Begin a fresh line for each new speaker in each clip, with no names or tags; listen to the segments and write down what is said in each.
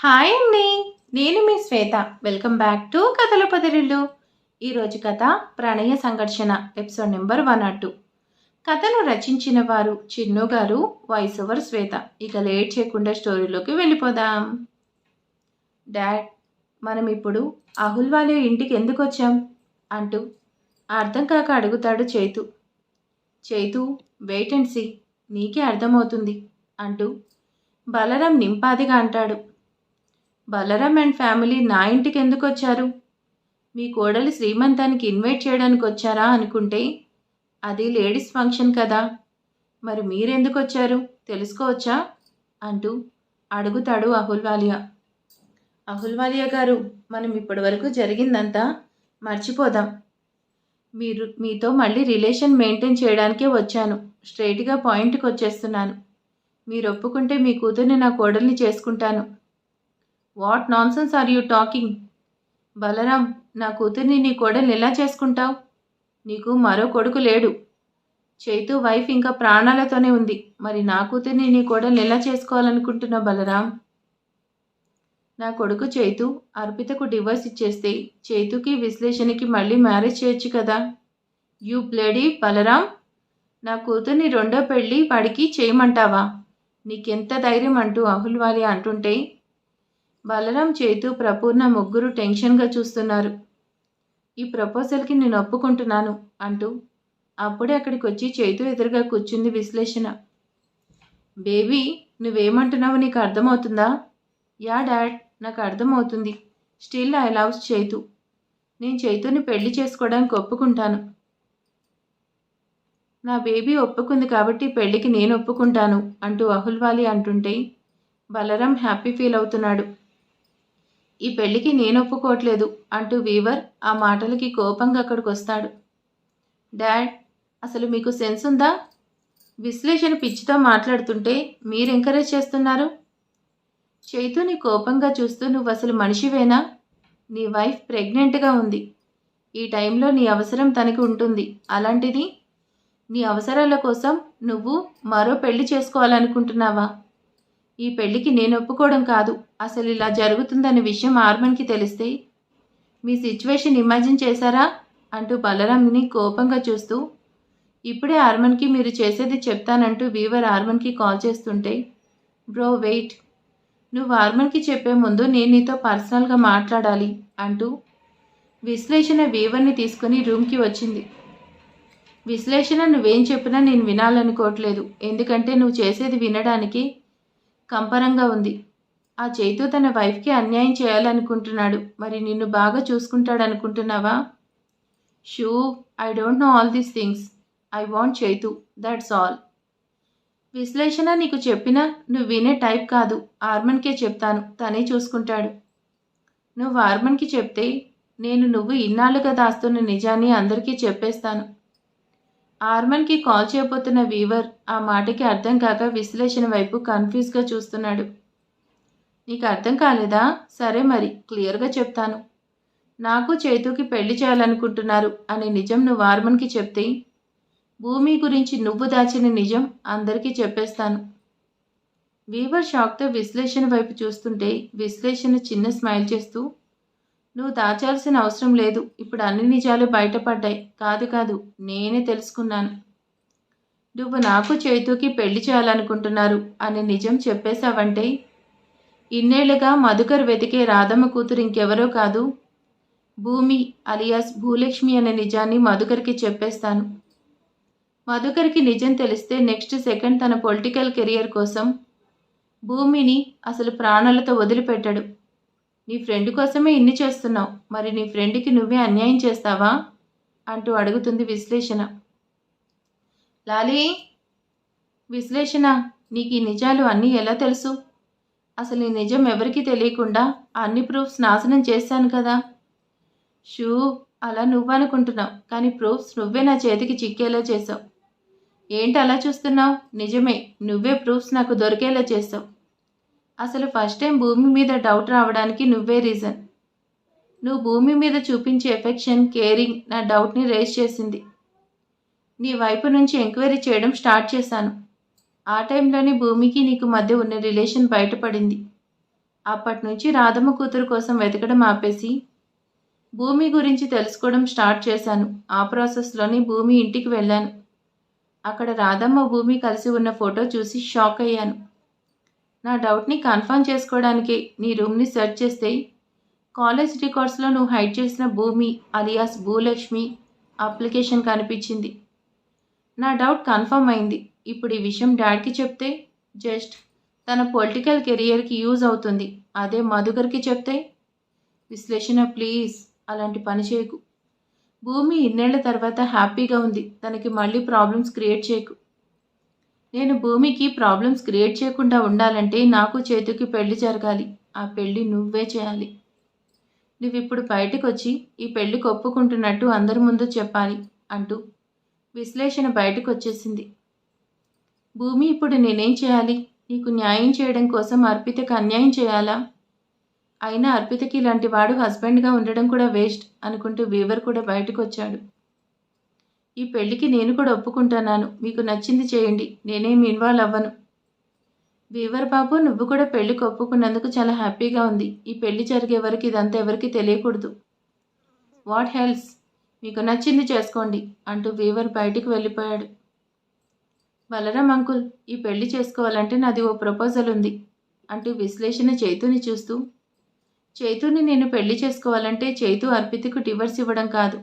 Hi అండి. నేను మీ శ్వేత. Welcome back to కథల పొదరిల్లు. ఈరోజు కథ ప్రణయ సంఘర్షణ ఎపిసోడ్ నెంబర్ 102. కథను రచించిన వారు చిన్ను గారు, వాయిస్ ఓవర్ శ్వేత. ఇక లేట్ చేయకుండా స్టోరీలోకి వెళ్ళిపోదాం. డాడ్, మనం ఇప్పుడు అహుల్ ఇంటికి ఎందుకు వచ్చాం అంటూ అర్థం కాక అడుగుతాడు Chaitu. Chaitu, wait and see, నీకే అర్థమవుతుంది అంటూ బలరాం నింపాదిగా అంటాడు. బలరాం అండ్ ఫ్యామిలీ నా ఇంటికి ఎందుకు వచ్చారు? మీ కోడలి శ్రీమంతానికి ఇన్వైట్ చేయడానికి వచ్చారా అనుకుంటే అది లేడీస్ ఫంక్షన్ కదా, మరి మీరెందుకు వచ్చారు తెలుసుకోవచ్చా అంటూ అడుగుతాడు అహుల్వాలియా. అహుల్వాలియా గారు, మనం ఇప్పటి వరకు జరిగిందంతా మర్చిపోదాం. మీతో మళ్ళీ రిలేషన్ మెయింటైన్ చేయడానికే వచ్చాను. స్ట్రైట్గా పాయింట్కి వచ్చేస్తున్నాను. మీరు ఒప్పుకుంటే మీ కూతుర్ని నా కోడల్ని చేసుకుంటాను. What nonsense are you talking? Balram, నా కూతుర్ని నీ కోడల్ని ఎలా చేసుకుంటావు? నీకు మరో కొడుకు లేడు. చైతు వైఫ్ ఇంకా ప్రాణాలతోనే ఉంది. మరి నా కూతుర్ని నీ కోడల్ని ఎలా చేసుకోవాలనుకుంటున్నావు బలరాం? నా కొడుకు చైతు అర్పితకు డివోర్స్ ఇచ్చేస్తే చైతుకి విశ్లేషణకి మళ్ళీ మ్యారేజ్ చేయొచ్చు కదా. యూ బ్లడీ బలరాం, నా కూతుర్ని రెండో పెళ్ళి వాడికి చేయమంటావా? నీకెంత ధైర్యం అంటూ అహుల్వాలియా అంటుంటే బలరాం, చైతు, ప్రపూర్ణ ముగ్గురు టెన్షన్గా చూస్తున్నారు. ఈ ప్రపోజల్కి నేను ఒప్పుకుంటున్నాను అంటూ అప్పుడే అక్కడికి వచ్చి చైతు ఎదురుగా కూర్చుంది విశ్లేషణ. బేబీ, నువ్వేమంటున్నావు నీకు అర్థమవుతుందా? యా డాడ్, నాకు అర్థమవుతుంది. Still I love Chaitu. నేను చైతుని పెళ్లి చేసుకోవడానికి ఒప్పుకుంటాను. నా బేబీ ఒప్పుకుంది కాబట్టి పెళ్లికి నేను ఒప్పుకుంటాను అంటూ అహుల్వాలి అంటుంటే బలరాం హ్యాపీ ఫీల్ అవుతున్నాడు. ఈ పెళ్లికి నేను ఒప్పుకోవట్లేదు అంటూ వీవర్ ఆ మాటలకి కోపంగా అక్కడికి వస్తాడు. డాడ్, అసలు మీకు సెన్స్ ఉందా? విశ్లేషణ పిచ్చితో మాట్లాడుతుంటే మీరు ఎంకరేజ్ చేస్తున్నారు. చైతుని కోపంగా చూస్తూ, నువ్వు అసలు మనిషివేనా? నీ వైఫ్ ప్రెగ్నెంట్గా ఉంది. ఈ టైంలో నీ అవసరం తనకి ఉంటుంది. అలాంటిది నీ అవసరాల కోసం నువ్వు మరో పెళ్లి చేసుకోవాలనుకుంటున్నావా? ఈ పెళ్లికి నేను ఒప్పుకోవడం కాదు, అసలు ఇలా జరుగుతుందనే విషయం ఆర్మన్కి తెలిస్తే మీ సిచ్యువేషన్ ఇమాజిన్ చేశారా అంటూ బలరాంని కోపంగా చూస్తూ ఇప్పుడే ఆర్మన్కి మీరు చేసేది చెప్తానంటూ వీవర్ ఆర్మన్కి కాల్ చేస్తుంటే, బ్రో వెయిట్, నువ్వు ఆర్మన్కి చెప్పే ముందు నేను నీతో పర్సనల్గా మాట్లాడాలి అంటూ విశ్లేషణ వీవర్ని తీసుకుని రూమ్కి వచ్చింది. విశ్లేషణ, నువ్వేం చెప్పినా నేను వినాలనుకోవట్లేదు. ఎందుకంటే నువ్వు చేసేది వినడానికి కంపరంగా ఉంది. ఆ చైతు తన వైఫ్కి అన్యాయం చేయాలనుకుంటున్నాడు. మరి నిన్ను బాగా చూసుకుంటాడనుకుంటున్నావా? షూ, I don't know all these things. I want Chaitu, that's all. విశ్లేషణ, నీకు చెప్పినా నువ్వు వినే టైప్ కాదు. ఆర్మన్కే చెప్తాను, తనే చూసుకుంటాడు. నువ్వు ఆర్మన్కి చెప్తే నువ్వు ఇన్నాళ్ళుగా దాస్తున్న నిజాన్ని అందరికీ చెప్పేస్తాను. ఆర్మన్కి కాల్ చేయబోతున్న వీవర్ ఆ మాటకి అర్థం కాక విశ్లేషణ వైపు కన్ఫ్యూజ్గా చూస్తున్నాడు. నీకు అర్థం కాలేదా? సరే, మరి క్లియర్గా చెప్తాను. నాకు చైతుకి పెళ్లి చేయాలనుకుంటున్నారు అనే నిజం నువ్వు ఆర్మన్కి చెప్తే భూమి గురించి నువ్వు దాచిన నిజం అందరికీ చెప్పేస్తాను. వీవర్ షాక్తో విశ్లేషణ వైపు చూస్తుంటే విశ్లేషణ చిన్న స్మైల్ చేస్తూ, నువ్వు దాచాల్సిన అవసరం లేదు. ఇప్పుడు అన్ని నిజాలు బయటపడ్డాయి. కాదు, నేనే తెలుసుకున్నాను. నువ్వు నాకు చైతుకి పెళ్లి చేయాలనుకుంటున్నారు అనే నిజం చెప్పేశావంటే ఇన్నేళ్లుగా మధుకర్ వెతికే రాధమ్మ కూతురు ఇంకెవరో కాదు, భూమి అలియాస్ భూలక్ష్మి అనే నిజాన్ని మధుకర్కి చెప్పేస్తాను. మధుకర్కి నిజం తెలిస్తే నెక్స్ట్ సెకండ్ తన పొలిటికల్ కెరియర్ కోసం భూమిని అసలు ప్రాణాలతో వదిలిపెట్టాడు. నీ ఫ్రెండ్ కోసమే ఇన్ని చేస్తున్నావు. మరి నీ ఫ్రెండ్కి నువ్వే అన్యాయం చేస్తావా అంటూ అడుగుతుంది విశ్లేషణ. లాలీ, విశ్లేషణ, నీకు ఈ నిజాలు అన్నీ ఎలా తెలుసు? అసలు ఈ నిజం ఎవరికీ తెలియకుండా అన్ని ప్రూఫ్స్ నాశనం చేశాను కదా. షూ, అలా నువ్వు అనుకుంటున్నావు, కానీ ప్రూఫ్స్ నువ్వే నా చేతికి చిక్కేలా చేసావు. ఏంటి అలా చూస్తున్నావు? నిజమే, నువ్వే ప్రూఫ్స్ నాకు దొరికేలా చేసావు. అసలు ఫస్ట్ టైం భూమి మీద డౌట్ రావడానికి నువ్వే రీజన్. నువ్వు భూమి మీద చూపించే ఎఫెక్షన్, కేరింగ్ నా డౌట్ని రేస్ చేసింది. నీ వైపు నుంచి ఎంక్వైరీ చేయడం స్టార్ట్ చేశాను. ఆ టైంలోనే భూమికి నీకు మధ్య ఉన్న రిలేషన్ బయటపడింది. అప్పటి నుంచి రాధమ్మ కూతురు కోసం వెతకడం ఆపేసి భూమి గురించి తెలుసుకోవడం స్టార్ట్ చేశాను. ఆ ప్రాసెస్లోనే భూమి ఇంటికి వెళ్ళాను. అక్కడ రాధమ్మ భూమి కలిసి ఉన్న ఫోటో చూసి షాక్ అయ్యాను. నా డౌట్ని కన్ఫర్మ్ చేసుకోవడానికి నీ రూమ్ని సెర్చ్ చేస్తే కాలేజ్ రికార్డ్స్లో నువ్వు హైడ్ చేసిన భూమి అలియాస్ భూలక్ష్మి అప్లికేషన్ కనిపించింది. నా డౌట్ కన్ఫర్మ్ అయింది. ఇప్పుడు ఈ విషయం డాడ్కి చెప్తే జస్ట్ తన పొలిటికల్ కెరియర్కి యూజ్ అవుతుంది. అదే మధుకర్కి చెప్తే విశ్లేషణ ప్లీజ్ అలాంటి పని చేయకు. భూమి ఇన్నేళ్ల తర్వాత హ్యాపీగా ఉంది. తనకి మళ్ళీ ప్రాబ్లమ్స్ క్రియేట్ చేయకు. నేను భూమికి ప్రాబ్లమ్స్ క్రియేట్ చేయకుండా ఉండాలంటే నాకు చేతుకి పెళ్లి జరగాలి. ఆ పెళ్లి నువ్వే చేయాలి. నువ్విప్పుడు బయటకు వచ్చి ఈ పెళ్లికి ఒప్పుకుంటున్నట్టు అందరి ముందు చెప్పాలి అంటూ విశ్లేషణ బయటకు వచ్చేసింది. భూమి ఇప్పుడు నేనేం చేయాలి? నీకు న్యాయం చేయడం కోసం అర్పితకి అన్యాయం చేయాలా? అయినా అర్పితకి ఇలాంటి వాడు హస్బెండ్గా ఉండడం కూడా వేస్ట్ అనుకుంటూ వీవర్ కూడా బయటకు వచ్చాడు. ఈ పెళ్లికి నేను కూడా ఒప్పుకుంటున్నాను. మీకు నచ్చింది చేయండి. నేనేమి ఇన్వాల్వ్ అవ్వను. వీవర్ బాబు, నువ్వు కూడా పెళ్లికి ఒప్పుకున్నందుకు చాలా హ్యాపీగా ఉంది. ఈ పెళ్లి జరిగే వరకు ఇదంతా ఎవరికి తెలియకూడదు. వాట్ హెల్స్? మీకు నచ్చింది చేసుకోండి అంటూ వీవర్ బయటికి వెళ్ళిపోయాడు. బలరాం అంకుల్, ఈ పెళ్లి చేసుకోవాలంటే నాది ఓ ప్రపోజల్ ఉంది అంటూ విశ్లేషణ చైతుని చూస్తూ, చైతుని నేను పెళ్లి చేసుకోవాలంటే చైతు అర్పితకు డివర్స్ ఇవ్వడం కాదు,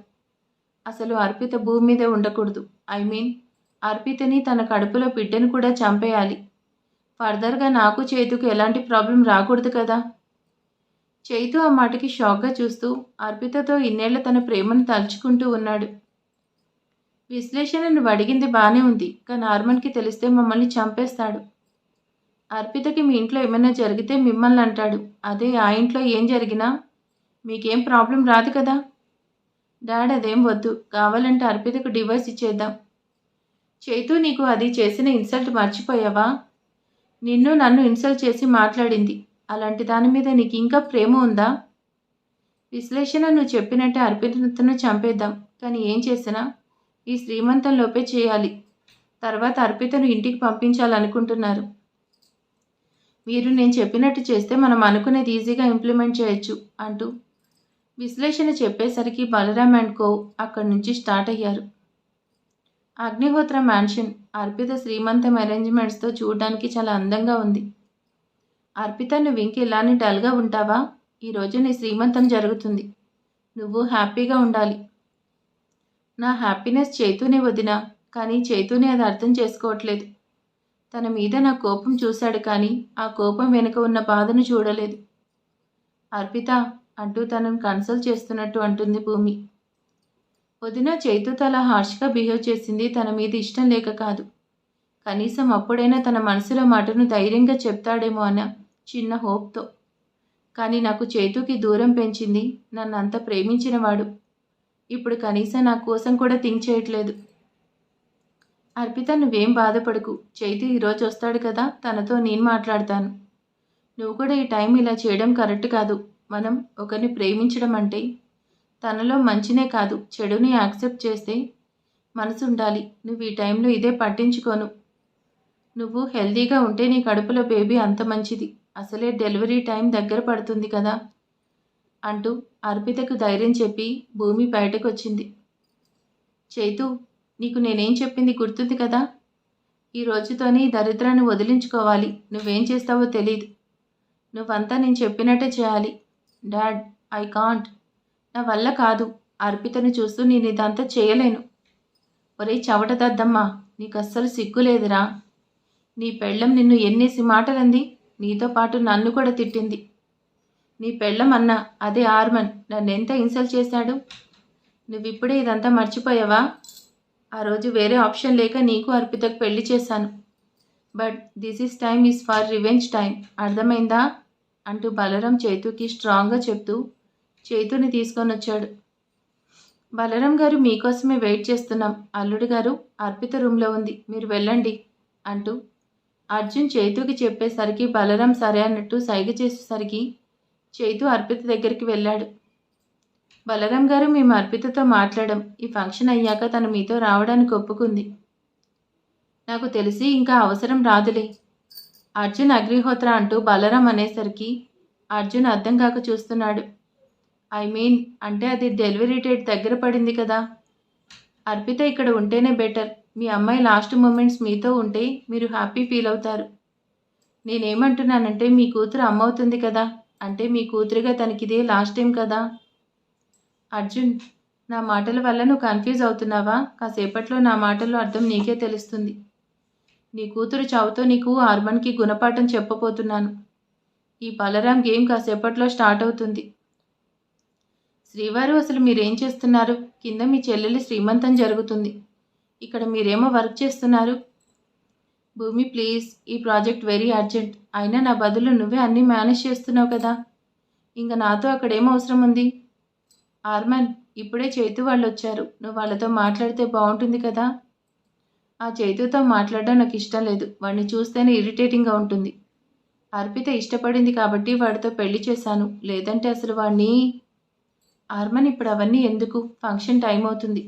అసలు అర్పిత భూమి మీద ఉండకూడదు. ఐ మీన్ అర్పితని తన కడుపులో బిడ్డను కూడా చంపేయాలి. ఫర్దర్గా నాకు చైతుకు ఎలాంటి ప్రాబ్లం రాకూడదు కదా. చైతు ఆ మాటకి షాక్గా చూస్తూ అర్పితతో ఇన్నేళ్ల తన ప్రేమను తలుచుకుంటూ ఉన్నాడు. విశ్లేషణ నువ్వు అడిగింది బాగానే ఉంది, కానీ నార్మల్కి తెలిస్తే మమ్మల్ని చంపేస్తాడు. అర్పితకి మీ ఇంట్లో ఏమైనా జరిగితే మిమ్మల్ని అంటాడు. అదే ఆ ఇంట్లో ఏం జరిగినా మీకేం ప్రాబ్లం రాదు కదా. డాడ్ అదేం వద్దు, కావాలంటే అర్పితకు డివోర్స్ ఇచ్చేద్దాం. చైతు, నీకు అది చేసిన ఇన్సల్ట్ మర్చిపోయావా? నిన్ను నన్ను ఇన్సల్ట్ చేసి మాట్లాడింది. అలాంటి దాని మీద నీకు ఇంకా ప్రేమ ఉందా? విశ్లేషణ నువ్వు చెప్పినట్టే అర్పితను చంపేద్దాం, కానీ ఏం చేసినా ఈ శ్రీమంతంలోపే చేయాలి. తర్వాత అర్పితను ఇంటికి పంపించాలనుకుంటున్నారు. మీరు నేను చెప్పినట్టు చేస్తే మనం అనుకునేది ఈజీగా ఇంప్లిమెంట్ చేయొచ్చు అంటూ విశ్లేషణ చెప్పేసరికి బలరామ్ అండ్ కో అక్కడి నుంచి స్టార్ట్ అయ్యారు. అగ్నిహోత్ర మ్యాన్షన్ అర్పిత శ్రీమంతం అరేంజ్మెంట్స్తో చూడడానికి చాలా అందంగా ఉంది. అర్పిత, నువ్వు ఇంక ఇలానే డల్గా ఉంటావా? ఈరోజు నీ శ్రీమంతం జరుగుతుంది. నువ్వు హ్యాపీగా ఉండాలి. నా హ్యాపీనెస్ చైతూనే వదినా, కానీ చైతూనే అది అర్థం చేసుకోవట్లేదు. తన మీద నా కోపం చూశాడు, కానీ ఆ కోపం వెనుక ఉన్న బాధను చూడలేదు. అర్పిత అంటూ తనను కన్సల్ట్ చేస్తున్నట్టు అంటుంది భూమి. వదిన, చైతూతో అలా హార్ష్గా బిహేవ్ చేసింది తన మీద ఇష్టం లేక కాదు. కనీసం అప్పుడైనా తన మనసులో మాటను ధైర్యంగా చెప్తాడేమో అన్న చిన్న హోప్తో. కానీ నాకు చైతూకి దూరం పెంచింది నన్ను అంత ప్రేమించినవాడు. ఇప్పుడు కనీసం నా కోసం కూడా థింక్ చేయట్లేదు. అర్పిత, నువ్వేం బాధపడకు. చైతు ఈరోజు వస్తాడు కదా, తనతో నేను మాట్లాడతాను. నువ్వు కూడా ఈ టైం ఇలా చేయడం కరెక్ట్ కాదు. మనం ఒకరిని ప్రేమించడం అంటే తనలో మంచినే కాదు చెడుని యాక్సెప్ట్ చేస్తే మనసు ఉండాలి. నువ్వు ఈ టైంలో ఇదే పట్టించుకోను. నువ్వు హెల్తీగా ఉంటే నీ కడుపులో బేబీ అంత మంచిది. అసలే డెలివరీ టైం దగ్గర పడుతుంది కదా అంటూ అర్పితకు ధైర్యం చెప్పి భూమి బయటకు వచ్చింది. చైతు, నీకు నేనేం చెప్పింది గుర్తుంది కదా. ఈ రోజుతోనే ఈ దరిద్రాన్ని వదిలించుకోవాలి. నువ్వేం చేస్తావో తెలీదు. నువ్వంతా నేను చెప్పినట్టే చేయాలి. Dad, I can't. నా వల్ల కాదు. అర్పితను చూస్తూ నేను ఇదంతా చేయలేను. ఒరే చవట దద్దమ్మా, నీకు అస్సలు సిగ్గులేదురా. నీ పెళ్ళం నిన్ను ఎన్నేసి మాటలంది. నీతో పాటు నన్ను కూడా తిట్టింది. నీ పెళ్ళం అన్నా, అదే ఆర్మన్ నన్నెంత ఇన్సల్ట్ చేశాడు. నువ్విప్పుడే ఇదంతా మర్చిపోయావా? ఆ రోజు వేరే ఆప్షన్ లేక నీకు అర్పితకు పెళ్లి చేశాను. But this is time is for revenge time. అర్థమైందా అంటూ బలరాం చైతుకి స్ట్రాంగ్గా చెప్తూ చైతుని తీసుకొని వచ్చాడు. బలరాం గారు, మీకోసమే వెయిట్ చేస్తున్నాం. అల్లుడు గారు, అర్పిత రూమ్లో ఉంది, మీరు వెళ్ళండి అంటూ అర్జున్ చైతుకి చెప్పేసరికి బలరాం సరే అన్నట్టు సైగ చేసేసరికి చైతు అర్పిత దగ్గరికి వెళ్ళాడు. బలరాం గారు, మేము అర్పితతో మాట్లాడాం. ఈ ఫంక్షన్ అయ్యాక తను మీతో రావడానికి ఒప్పుకుంది. నాకు తెలిసి ఇంకా అవసరం రాదులే. అర్జున్ అగ్నిహోత్ర అంటూ బలరాం అనేసరికి అర్జున్ అర్థం కాక చూస్తున్నాడు. ఐ మీన్ అంటే అది డెలివరీ డేట్ దగ్గర పడింది కదా. అర్పిత ఇక్కడ ఉంటేనే బెటర్. మీ అమ్మాయి లాస్ట్ మూమెంట్స్ మీతో ఉంటే మీరు హ్యాపీ ఫీల్ అవుతారు. నేనేమంటున్నానంటే మీ కూతురు అమ్మవుతుంది కదా, అంటే మీ కూతురుగా తనకిదే లాస్ట్ టైం కదా. అర్జున్, నా మాటల వల్ల నువ్వు కన్ఫ్యూజ్ అవుతున్నావా? కాసేపట్లో నా మాటల్లో అర్థం నీకే తెలుస్తుంది. నీ కూతురు చావుతో నీకు ఆర్మన్కి గుణపాఠం చెప్పబోతున్నాను. ఈ బలరాం గేమ్ కాసేపట్లో స్టార్ట్ అవుతుంది. శ్రీవారు, అసలు మీరేం చేస్తున్నారు? కింద మీ చెల్లెలి శ్రీమంతం జరుగుతుంది. ఇక్కడ మీరేమో వర్క్ చేస్తున్నారు. భూమి ప్లీజ్, ఈ ప్రాజెక్ట్ వెరీ అర్జెంట్. అయినా నా బదులు నువ్వే అన్నీ మేనేజ్ చేస్తున్నావు కదా. ఇంకా నాతో అక్కడేం అవసరం ఉంది? ఆర్మన్, ఇప్పుడే చైతు వాళ్ళు వచ్చారు. నువ్వు వాళ్ళతో మాట్లాడితే బాగుంటుంది కదా. ఆ చైతుతో మాట్లాడడం నాకు ఇష్టం లేదు. వాడిని చూస్తేనే ఇరిటేటింగ్గా ఉంటుంది. అర్పిత ఇష్టపడింది కాబట్టి వాడితో పెళ్లి చేశాను, లేదంటే అసలు వాడిని. ఆర్మన్, ఇప్పుడు అవన్నీ ఎందుకు? ఫంక్షన్ టైం అవుతుంది.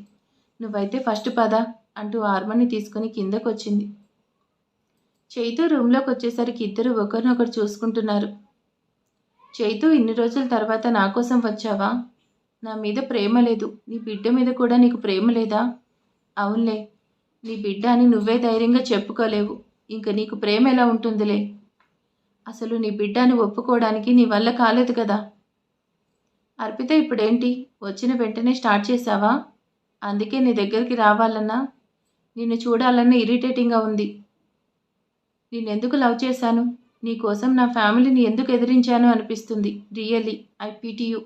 నువ్వైతే ఫస్ట్ పద అంటూ ఆర్మన్ని తీసుకుని కిందకు వచ్చింది. చైతు రూమ్లోకి వచ్చేసరికి ఇద్దరు ఒకరినొకరు చూసుకుంటున్నారు. చైతు, ఇన్ని రోజుల తర్వాత నా కోసం వచ్చావా? నా మీద ప్రేమ లేదు, నీ బిడ్డ మీద కూడా నీకు ప్రేమ లేదా? అవునులే, నీ బిడ్డ అని నువ్వే ధైర్యంగా చెప్పుకోలేవు, ఇంక నీకు ప్రేమ ఎలా ఉంటుందిలే. అసలు నీ బిడ్డని ఒప్పుకోవడానికి నీ వల్ల కాలేదు కదా. అర్పిత, ఇప్పుడేంటి వచ్చిన వెంటనే స్టార్ట్ చేశావా? అందుకే నీ దగ్గరికి రావాలన్నా, నిన్ను చూడాలన్నా ఇరిటేటింగ్గా ఉంది. నేనెందుకు లవ్ చేశాను? నీకోసం నా ఫ్యామిలీని ఎందుకు ఎదిరించాను అనిపిస్తుంది. Really I pity you.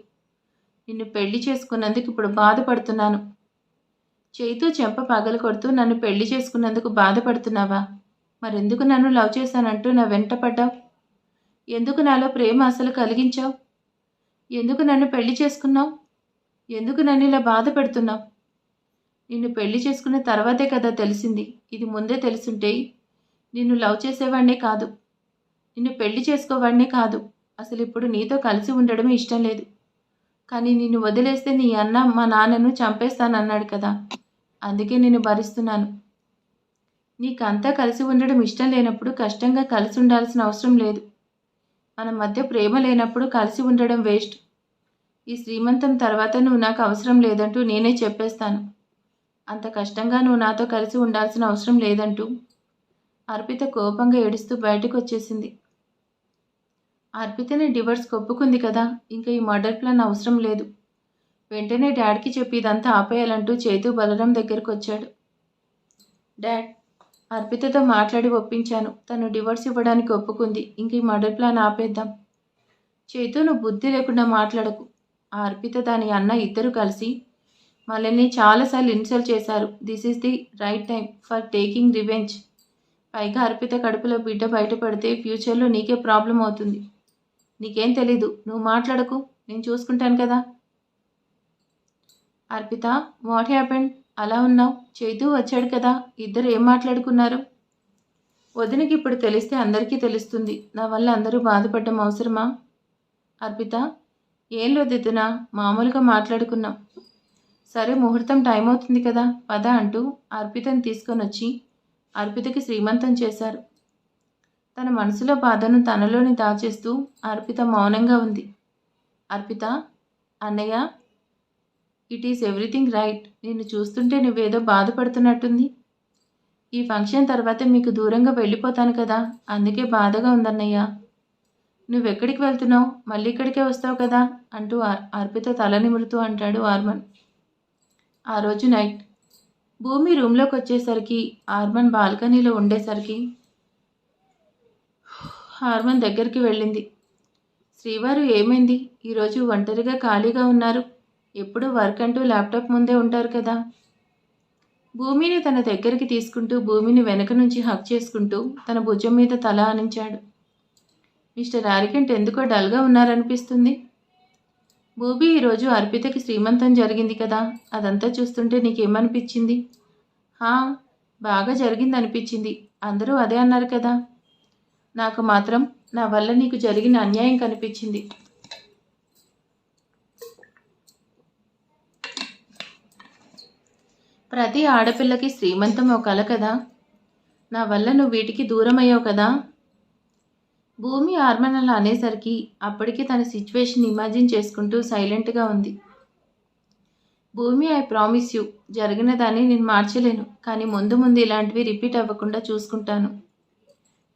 నిన్ను పెళ్లి చేసుకున్నందుకు ఇప్పుడు బాధపడుతున్నాను. చైతూ చెంప పగలు కొడుతూ, నన్ను పెళ్లి చేసుకున్నందుకు బాధపడుతున్నావా? మరెందుకు నన్ను లవ్ చేశానంటూ నా వెంట పడ్డావు? ఎందుకు నాలో ప్రేమ అసలు కలిగించావు? ఎందుకు నన్ను పెళ్లి చేసుకున్నావు? ఎందుకు నన్ను ఇలా బాధ పెడుతున్నావు? నిన్ను పెళ్లి చేసుకున్న తర్వాతే కదా తెలిసింది. ఇది ముందే తెలుసుంటే నిన్ను లవ్ చేసేవాడినే కాదు, నిన్ను పెళ్లి చేసుకోవాడినే కాదు, అసలు ఇప్పుడు నీతో కలిసి ఉండడమే ఇష్టం లేదు. కానీ నిన్ను వదిలేస్తే నీ అన్న మా నాన్నను చంపేస్తానన్నాడు కదా, అందుకే నిన్ను భరిస్తున్నాను. నీకంతా కలిసి ఉండడం ఇష్టం లేనప్పుడు కష్టంగా కలిసి ఉండాల్సిన అవసరం లేదు. మన మధ్య ప్రేమ లేనప్పుడు కలిసి ఉండడం వేస్ట్. ఈ శ్రీమంతం తర్వాత నువ్వు నాకు అవసరం లేదంటూ నేనే చెప్పేస్తాను. అంత కష్టంగా నువ్వు నాతో కలిసి ఉండాల్సిన అవసరం లేదంటూ అర్పిత కోపంగా ఏడుస్తూ బయటకు వచ్చేసింది. అర్పితని డివోర్స్ ఒప్పుకుంది కదా, ఇంకా ఈ మర్డర్ ప్లాన్ అవసరం లేదు. వెంటనే డాడ్కి చెప్పి ఇదంతా ఆపేయాలంటూ చైతు బలరాం దగ్గరకు వచ్చాడు. డాడ్, అర్పితతో మాట్లాడి ఒప్పించాను. తను డివోర్స్ ఇవ్వడానికి ఒప్పుకుంది. ఇంక ఈ మర్డర్ ప్లాన్ ఆపేద్దాం. చైతు, నువ్వు బుద్ధి లేకుండా మాట్లాడకు. ఆ అర్పిత దాని అన్న ఇద్దరు కలిసి మనల్ని చాలాసార్లు ఇన్సల్ట్ చేశారు. This is the right time for taking revenge. పైగా అర్పిత కడుపులో బిడ్డ బయటపడితే ఫ్యూచర్లో నీకే ప్రాబ్లం అవుతుంది. నీకేం తెలీదు, నువ్వు మాట్లాడకు, నేను చూసుకుంటాను కదా. Arpita, what happened? అలా ఉన్నావు? చైతు వచ్చాడు కదా, ఇద్దరు ఏం మాట్లాడుకున్నారు? వదినకి ఇప్పుడు తెలిస్తే అందరికీ తెలుస్తుంది. నా వల్ల అందరూ బాధపడడం అవసరమా? అర్పిత, ఏం లేదునా, మామూలుగా మాట్లాడుకున్నాం. సరే, ముహూర్తం టైం అవుతుంది కదా, పద అంటూ అర్పితని తీసుకొని వచ్చి అర్పితకి శ్రీమంతం చేశారు. తన మనసులో బాధను తనలోని దాచేస్తూ అర్పిత మౌనంగా ఉంది. అర్పిత, అన్నయ్య, ఇట్ ఈస్ ఎవ్రీథింగ్ రైట్. నిన్ను చూస్తుంటే నువ్వేదో బాధపడుతున్నట్టుంది. ఈ ఫంక్షన్ తర్వాత మీకు దూరంగా వెళ్ళిపోతాను కదా, అందుకే బాధగా ఉందన్నయ్య. నువ్వెక్కడికి వెళ్తున్నావు? మళ్ళీ ఇక్కడికే వస్తావు కదా అంటూ అర్పిత తల నిమురుతూ అంటాడు ఆర్మన్. ఆ రోజు నైట్ భూమి రూమ్లోకి వచ్చేసరికి ఆర్మన్ బాల్కనీలో ఉండేసరికి ఆర్మన్ దగ్గరికి వెళ్ళింది. శ్రీవారు, ఏమైంది? ఈరోజు ఒంటరిగా ఖాళీగా ఉన్నారు. ఎప్పుడూ వర్క్ అంటూ ల్యాప్టాప్ ముందే ఉంటారు కదా. భూమిని తన దగ్గరికి తీసుకుంటూ భూమిని వెనక నుంచి హక్ చేసుకుంటూ తన భుజం మీద తల ఆనించాడు. మిస్టర్ ఆరికెంట్ ఎందుకో డల్గా ఉన్నారనిపిస్తుంది. భూమి, ఈరోజు అర్పితకి శ్రీమంతం జరిగింది కదా, అదంతా చూస్తుంటే నీకేమనిపించింది? బాగా జరిగింది అనిపించింది. అందరూ అదే అన్నారు కదా. నాకు మాత్రం నా వల్ల నీకు జరిగిన అన్యాయం కనిపించింది. ప్రతి ఆడపిల్లకి శ్రీమంతం ఒక కల కదా. నా వల్ల నువ్వు వీటికి దూరం అయ్యావు కదా. భూమి ఆర్మన్ అలా అనేసరికి అప్పటికి తన సిచ్యువేషన్ ఇమాజిన్ చేసుకుంటూ సైలెంట్గా ఉంది. భూమి, ఐ ప్రామిస్ యూ, జరిగిన దాన్ని నేను మార్చలేను, కానీ ముందు ముందు ఇలాంటివి రిపీట్ అవ్వకుండా చూసుకుంటాను.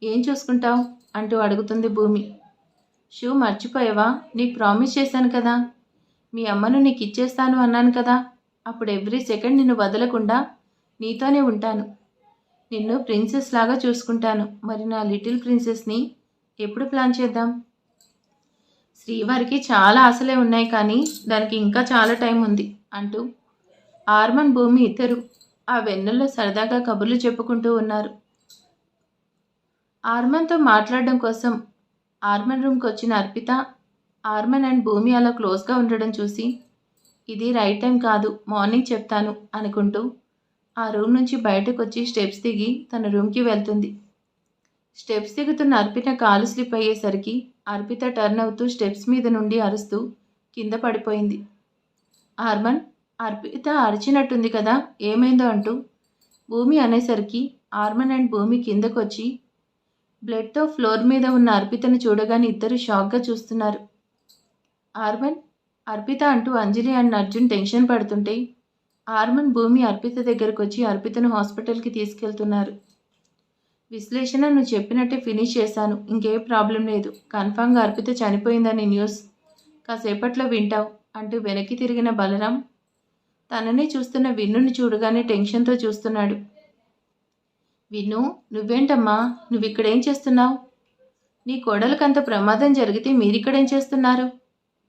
ఏం చూసుకుంటావు అంటూ అడుగుతుంది భూమి. షూ మర్చిపోయావా? నీకు ప్రామిస్ చేశాను కదా, మీ అమ్మను నీకు ఇచ్చేస్తాను అన్నాను కదా, అప్పుడు ఎవ్రీ సెకండ్ నిన్ను వదలకుండా నీతోనే ఉంటాను, నిన్ను ప్రిన్సెస్ లాగా చూసుకుంటాను. మరి నా లిటిల్ ప్రిన్సెస్ని ఎప్పుడు ప్లాన్ చేద్దాం? శ్రీవారికి చాలా ఆశలే ఉన్నాయి, కానీ దానికి ఇంకా చాలా టైం ఉంది అంటూ ఆర్మన్, భూమి ఇద్దరు ఆ వెన్నెల్లో సరదాగా కబుర్లు చెప్పుకుంటూ ఉన్నారు. ఆర్మన్తో మాట్లాడడం కోసం ఆర్మన్ రూమ్కి వచ్చిన అర్పిత ఆర్మన్ అండ్ భూమి అలా క్లోజ్గా ఉండడం చూసి, ఇది రైట్ టైం కాదు, మార్నింగ్ చెప్తాను అనుకుంటూ ఆ రూమ్ నుంచి బయటకు వచ్చి స్టెప్స్ దిగి తన రూమ్కి వెళ్తుంది. స్టెప్స్ దిగుతున్న అర్పిత కాలు స్లిప్ అయ్యేసరికి అర్పిత టర్న్ అవుతూ స్టెప్స్ మీద నుండి అరుస్తూ కింద పడిపోయింది. ఆర్మన్, అర్పిత అరిచినట్టుంది కదా, ఏమైందో అంటూ భూమి అనేసరికి ఆర్మన్ అండ్ భూమి కిందకు వచ్చి బ్లడ్తో ఫ్లోర్ మీద ఉన్న అర్పితను చూడగానే ఇద్దరు షాక్గా చూస్తున్నారు. ఆర్మన్, అర్పిత అంటూ అంజలి అండ్ అర్జున్ టెన్షన్ పడుతుంటే ఆర్మన్, భూమి అర్పిత దగ్గరకు వచ్చి అర్పితను హాస్పిటల్కి తీసుకెళ్తున్నారు. విశ్లేషణ నువ్వు చెప్పినట్టే ఫినిష్ చేశాను, ఇంకే ప్రాబ్లం లేదు, కన్ఫామ్గా అర్పిత చనిపోయిందని న్యూస్ కాసేపట్లో వింటావు అంటూ వెనక్కి తిరిగిన బలరాం తననే చూస్తున్న విన్నుని చూడగానే టెన్షన్తో చూస్తున్నాడు. విన్ను, నువ్వేంటమ్మా, నువ్విక్కడేం చేస్తున్నావు? నీ కోడలకంత ప్రమాదం జరిగితే మీరిక్కడేం చేస్తున్నారు?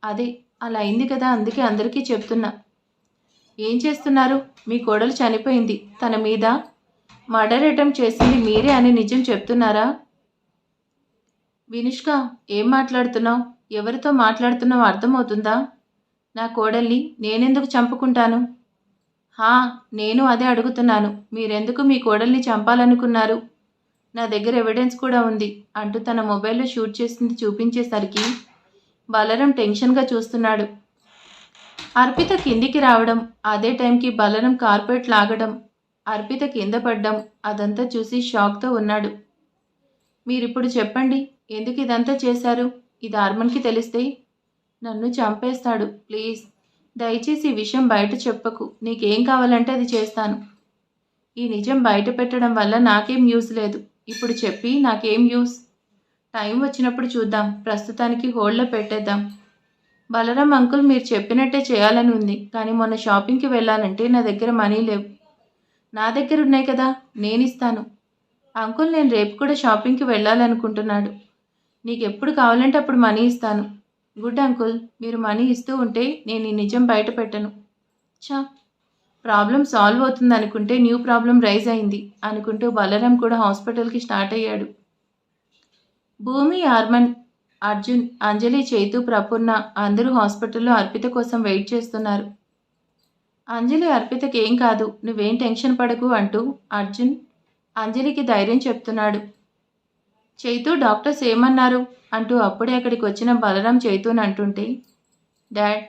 అదే అలా అయింది కదా, అందుకే అందరికీ చెప్తున్నా. ఏం చేస్తున్నారు? మీ కోడలు చనిపోయింది, తన మీద మర్డర్ అటెంప్ట్ చేసింది మీరే అని నిజం చెప్తున్నారా? వినుష్క, ఏం మాట్లాడుతున్నావు? ఎవరితో మాట్లాడుతున్నావు అర్థమవుతుందా? నా కోడల్ని నేనెందుకు చంపుకుంటాను? నేను అదే అడుగుతున్నాను, మీరెందుకు మీ కోడల్ని చంపాలనుకున్నారు? నా దగ్గర ఎవిడెన్స్ కూడా ఉంది అంటూ తన మొబైల్లో షూట్ చేసింది చూపించేసరికి బలరం టెన్షన్గా చూస్తున్నాడు. అర్పిత కిందికి రావడం, అదే టైంకి బలరం కార్పెట్ లాగడం, అర్పిత కింద పడ్డం, అదంతా చూసి షాక్తో ఉన్నాడు. మీరిప్పుడు చెప్పండి, ఎందుకు ఇదంతా చేశారు? ఇది ఆర్మన్కి తెలిస్తే నన్ను చంపేస్తాడు. ప్లీజ్ దయచేసి ఈ విషయం బయట చెప్పకు, నీకేం కావాలంటే అది చేస్తాను. ఈ నిజం బయట పెట్టడం వల్ల నాకేం యూస్ లేదు, ఇప్పుడు చెప్పి నాకేం యూస్? టైం వచ్చినప్పుడు చూద్దాం, ప్రస్తుతానికి హోల్డ్లో పెట్టేద్దాం. బలరాం అంకుల్, మీరు చెప్పినట్టే చేయాలని ఉంది, కానీ మొన్న షాపింగ్కి వెళ్ళాలంటే నా దగ్గర మనీ లేవు. నా దగ్గర ఉన్నాయి కదా, నేను ఇస్తాను. అంకుల్, నేను రేపు కూడా షాపింగ్కి వెళ్ళాలనుకుంటున్నాడు, నీకు ఎప్పుడు కావాలంటే అప్పుడు మనీ ఇస్తాను. గుడ్ అంకుల్, మీరు మనీ ఇస్తూ ఉంటే నేను ఈ నిజం బయట పెట్టను. ప్రాబ్లం సాల్వ్ అవుతుంది అనుకుంటే న్యూ ప్రాబ్లం రైజ్ అయింది అనుకుంటూ బలరాం కూడా హాస్పిటల్కి స్టార్ట్ అయ్యాడు. భూమి, ఆర్మన్, అర్జున్, అంజలి, చైతు, ప్రపూర్ణ అందరూ హాస్పిటల్లో అర్పిత కోసం వెయిట్ చేస్తున్నారు. అంజలి అర్పితకి ఏం కాదు, నువ్వేం టెన్షన్ పడకు అంటూ అర్జున్ అంజలికి ధైర్యం చెప్తున్నాడు. చైతు, డాక్టర్స్ ఏమన్నారు అంటూ అప్పుడే అక్కడికి వచ్చిన బలరాం చైతుని అంటుంటే, డాడ్,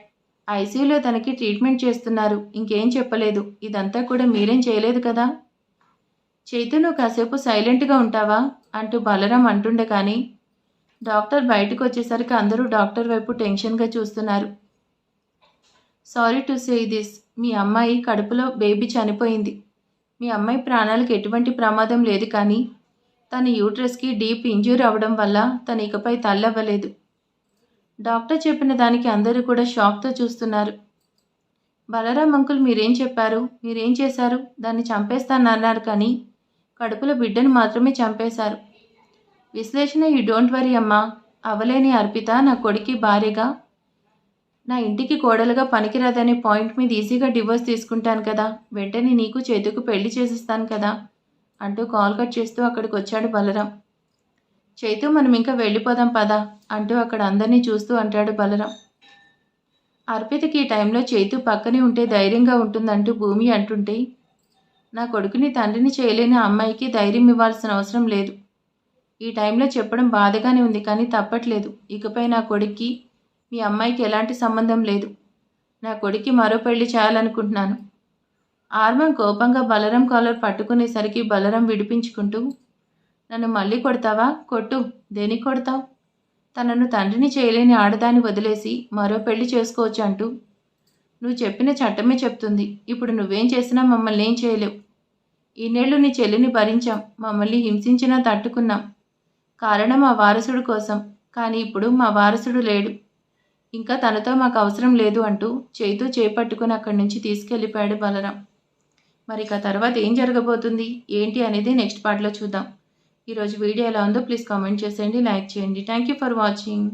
ఐసీయూలో తనకి ట్రీట్మెంట్ చేస్తున్నారు, ఇంకేం చెప్పలేదు, ఇదంతా కూడా మీరేం చేయలేదు కదా. చైతు, నువ్వు కాసేపు సైలెంట్గా ఉంటావా అంటూ బలరాం అంటుండే, కానీ డాక్టర్ బయటకు వచ్చేసరికి అందరూ డాక్టర్ వైపు టెన్షన్గా చూస్తున్నారు. సారీ టు సే దిస్, మీ అమ్మాయి కడుపులో బేబీ చనిపోయింది. మీ అమ్మాయి ప్రాణాలకు ఎటువంటి ప్రమాదం లేదు, కానీ తన యూట్రస్కి డీప్ ఇంజ్యూర్ అవ్వడం వల్ల తను ఇకపై తల్లవ్వలేదు. డాక్టర్ చెప్పిన దానికి అందరూ కూడా షాక్తో చూస్తున్నారు. బలరాం అంకుల్, మీరేం చెప్పారు? మీరేం చేశారు? దాన్ని చంపేస్తానన్నారు, కానీ కడుపులో బిడ్డను మాత్రమే చంపేశారు. విశ్లేషణ, యూ డోంట్ వరీ అమ్మా, అవలేని అర్పిత నా కొడుకి భార్యగా, నా ఇంటికి కోడలుగా పనికిరాదనే పాయింట్ మీద ఈజీగా డివోర్స్ తీసుకుంటాను కదా, వెంటనే నీకు చేతుకు పెళ్లి చేసిస్తాను కదా అంటూ కాల్ కట్ చేస్తూ అక్కడికి వచ్చాడు బలరాం. చైతు, మనం ఇంకా వెళ్ళిపోదాం పదా అంటూ అక్కడ అందరినీ చూస్తూ అంటాడు బలరాం. అర్పితకి ఈ టైంలో చైతు పక్కనే ఉంటే ధైర్యంగా ఉంటుందంటూ భూమి అంటుంటే, నా కొడుకుని తండ్రిని చేయలేని అమ్మాయికి ధైర్యం ఇవ్వాల్సిన అవసరం లేదు. ఈ టైంలో చెప్పడం బాధగానే ఉంది, కానీ తప్పట్లేదు. ఇకపై నా కొడుక్కి మీ అమ్మాయికి ఎలాంటి సంబంధం లేదు. నా కొడుక్కి మరో పెళ్లి చేయాలనుకుంటున్నాను. ఆర్మన్ కోపంగా బలరాం కాలర్ పట్టుకునేసరికి బలరాం విడిపించుకుంటూ, నన్ను మళ్ళీ కొడతావా? కొట్టు. దేనికి కొడతావు? తనను తండ్రిని చేయలేని ఆడదాన్ని వదిలేసి మరో పెళ్లి చేసుకోవచ్చు అంటూ నువ్వు చెప్పిన చట్టమే చెప్తుంది. ఇప్పుడు నువ్వేం చేసినా మమ్మల్ని ఏం చేయలేవు. ఇన్నేళ్లు నీ చెల్లిని భరించాం, మమ్మల్ని హింసించినా తట్టుకున్నాం. కారణం మా వారసుడు కోసం. కానీ ఇప్పుడు మా వారసుడు లేడు. ఇంకా తనతో మాకు అవసరం లేదు అంటూ చేయితో చేపట్టుకుని అక్కడి నుంచి తీసుకెళ్ళిపోయాడు బలరాం. మరి ఇక తర్వాత ఏం జరగబోతుంది ఏంటి అనేది నెక్స్ట్ పార్ట్లో చూద్దాం. ఈరోజు వీడియో ఎలా ఉందో ప్లీజ్ కామెంట్ చేసేయండి, లైక్ చేయండి. Thank you for watching.